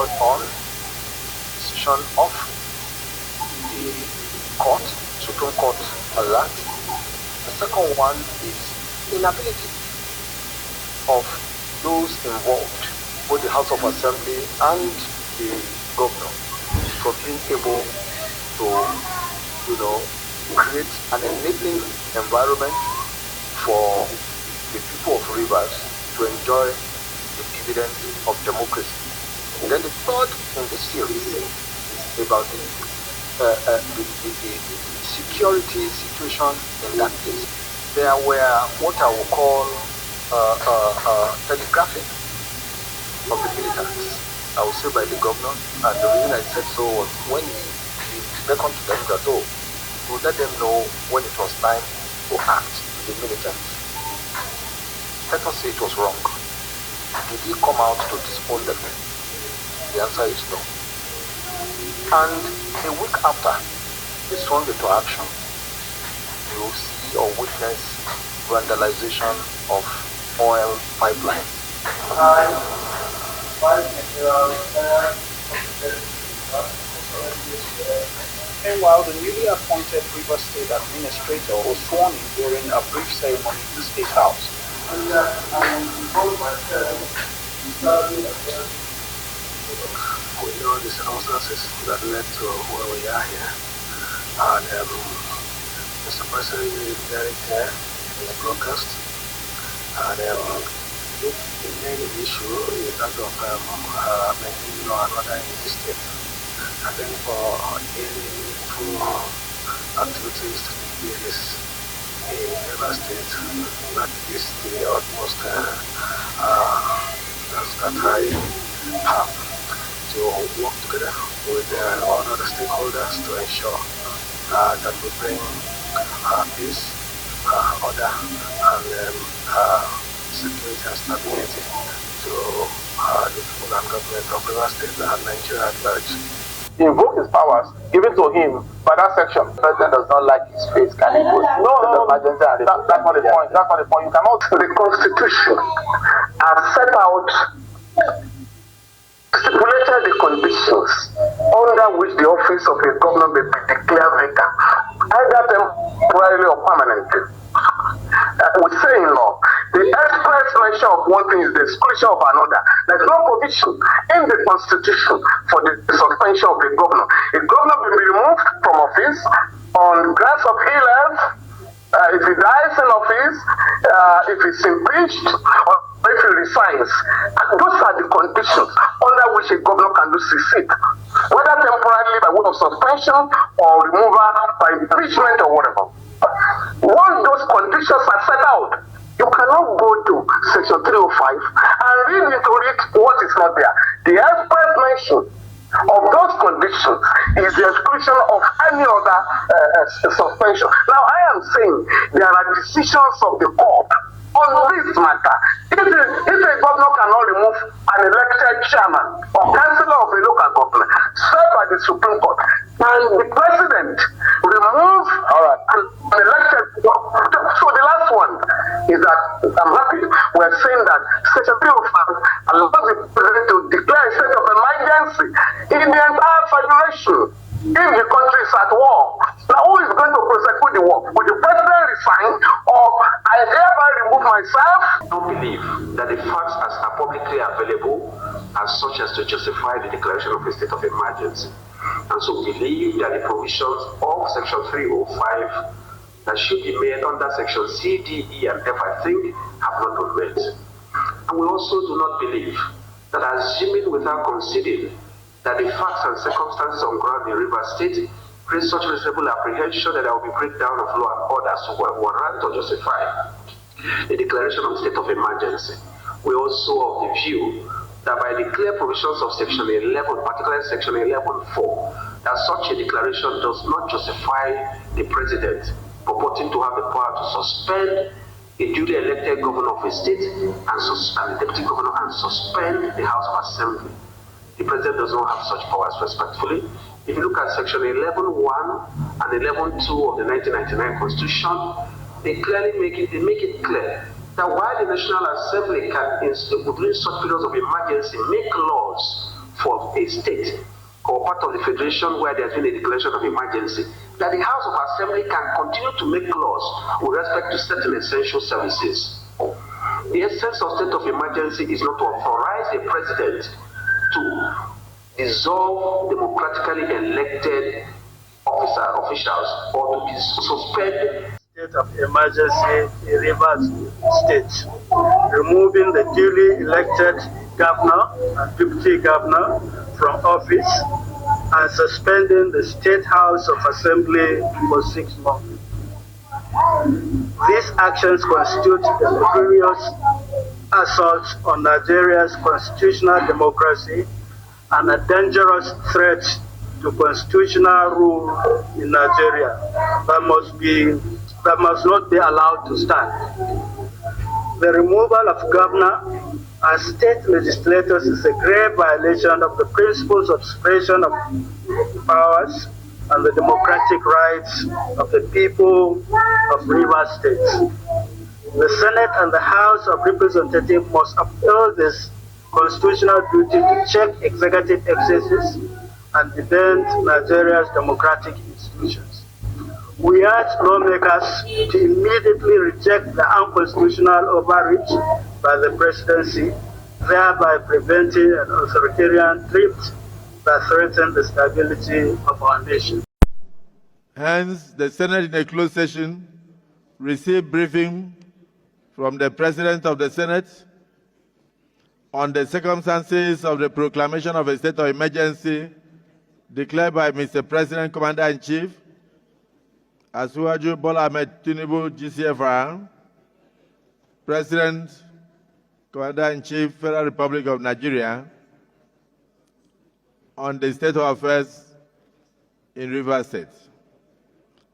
was on decision of the court, Supreme Court on that. The second one is inability of those involved, both the House of Assembly and the governor, from being able to, create an enabling environment for the people of Rivers to enjoy the dividends of democracy. And then the third in the series is about the security situation in that place. There were what I will call telegraphing of the militants, I will say by the governor, and the reason I said so was when he beckoned to them that, to let them know when it was time to act to the militants. Let us say it was wrong. Did he come out to disown them? The answer is no. And a week after he swung into action, you will see or witness vandalization of oil pipelines. Meanwhile, the newly appointed Rivers State Administrator was sworn in during a brief ceremony in the State House. We know the circumstances that led to where we are here. And Mr. President is very clear in the broadcast. And the main issue is that of maintaining law and order in the state. And then for any full activities to take place in Rivers State, that is the utmost that I have to work together with all other stakeholders to ensure that we bring peace, order, and security and stability to the people and government of Rivers State and Nigeria at large. He invoked his powers given to him by that section. The president does not like his face. Can he go No. That's not the point. That's not the point. You cannot. The Constitution has set out, stipulated the conditions under which the office of a governor may be declared vacant, either temporarily or permanently. We say in law, the express mention of one thing is the exclusion of another. There's no provision in the Constitution for the suspension of a governor. A governor will be removed from office on grounds of ill health, if he dies in office, if he's impeached, or if he resigns. And those are the conditions under which a governor can do secede, whether temporarily by way of suspension or removal by impeachment or whatever. Once those conditions are set out, you cannot go to Section 305 and read into it what is not there. The express mention of those conditions is the exclusion of any other suspension. Now, I am saying there are decisions of the court on this matter. If a governor cannot remove an elected chairman or councillor of a local government served by the Supreme Court, and the president remove an elected. So the last one is that I'm happy we're saying that Section 305 allows the president to declare a state of emergency in the entire federation if the country is at war. Now, who is going to prosecute the war? Will the president resign, or I hereby remove myself? I don't believe that the facts are publicly available as such as to justify the declaration of a state of emergency. And so we believe that the provisions of Section 305 that should be made under Section C, D, E, and F, I think, have not been met. And we also do not believe that assuming without considering that the facts and circumstances on ground in Rivers State create such reasonable apprehension that there will be breakdown of law and order to warrant or justify the declaration of state of emergency. We also of the view that by the clear provisions of Section 11, particularly Section 11.4, that such a declaration does not justify the president purporting to have the power to suspend a duly elected governor of a state and the deputy governor and suspend the House of Assembly. The president does not have such powers, respectfully. If you look at Section 11.1 and 11.2 of the 1999 Constitution, they make it clear that while the National Assembly can, during such periods of emergency, make laws for a state or part of the federation where there's been a declaration of emergency, that the House of Assembly can continue to make laws with respect to certain essential services. The essence of state of emergency is not to authorize a president to dissolve democratically elected officials or to suspend state of emergency in Rivers State, removing the duly elected governor and deputy governor from office and suspending the State House of Assembly for 6 months. These actions constitute a serious assault on Nigeria's constitutional democracy and a dangerous threat to constitutional rule in Nigeria that must not be allowed to stand. The removal of governor and state legislators is a grave violation of the principles of separation of powers and the democratic rights of the people of Rivers State. The Senate and the House of Representatives must uphold this constitutional duty to check executive excesses and defend Nigeria's democratic institutions. We urge lawmakers to immediately reject the unconstitutional overreach by the presidency, thereby preventing an authoritarian drift that threatens the stability of our nation. Hence, the Senate in a closed session received briefing from the President of the Senate on the circumstances of the proclamation of a state of emergency declared by Mr. President, Commander-in-Chief, Asiwaju Bola Ahmed Tinubu, GCFR, President, Commander-in-Chief, Federal Republic of Nigeria, on the state of affairs in Rivers State.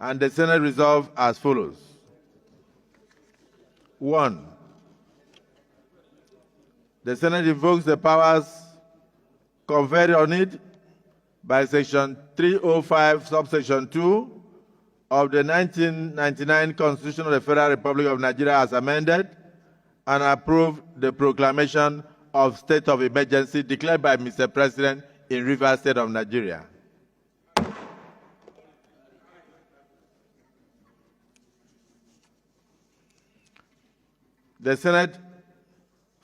And the Senate resolved as follows. 1. The Senate invokes the powers conferred on it by Section 305, subsection 2 of the 1999 Constitution of the Federal Republic of Nigeria as amended, and approve the proclamation of state of emergency declared by Mr. President in Rivers State of Nigeria. The Senate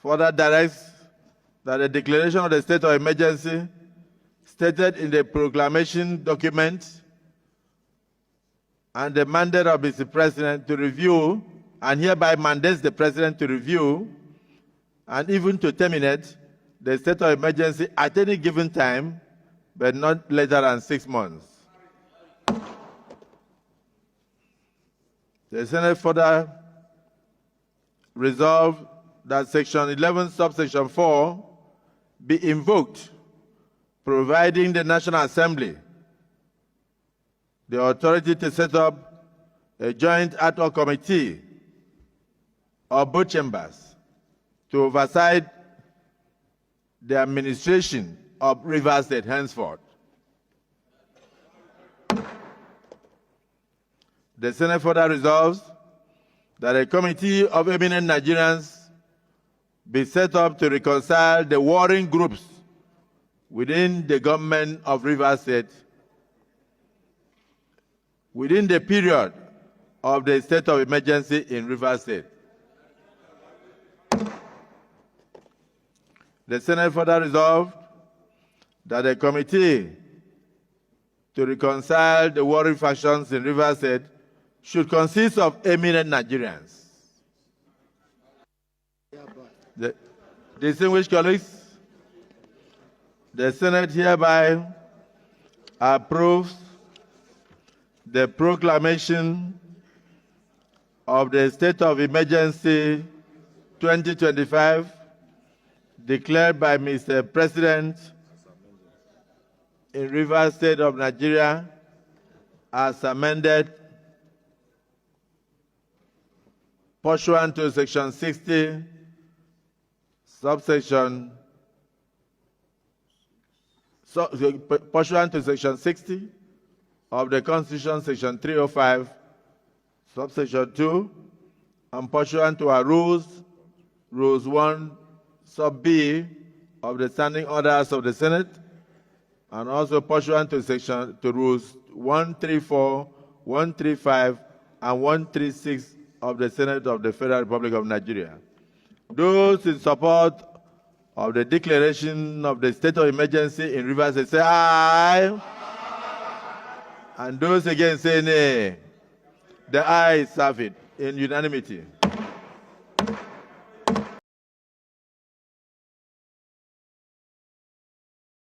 further directs that the declaration of the state of emergency stated in the proclamation document and the mandate of Mr. President to review, and hereby mandates the President to review and even to terminate the state of emergency at any given time, but not later than 6 months. The Senate further resolved that Section 11, subsection 4 be invoked, providing the National Assembly the authority to set up a joint ad hoc committee of both chambers to oversight the administration of Rivers State henceforth. The Senate further resolves that a committee of eminent Nigerians be set up to reconcile the warring groups within the government of Rivers State within the period of the state of emergency in Rivers State. The Senate further resolved that a committee to reconcile the warring factions in Rivers State should consist of eminent Nigerians. Distinguished colleagues, the Senate hereby approves the proclamation of the state of emergency 2025 declared by Mr. President in Rivers State of Nigeria as amended pursuant to Section 60, pursuant to Section 60 of the Constitution, Section 305, subsection 2, and pursuant to our rules, Rules 1, sub B of the standing orders of the Senate, and also pursuant to rules 134, 135, and 136 of the Senate of the Federal Republic of Nigeria. Those in support of the declaration of the state of emergency in Rivers State say aye. And those against say nay. The ayes have it in unanimity.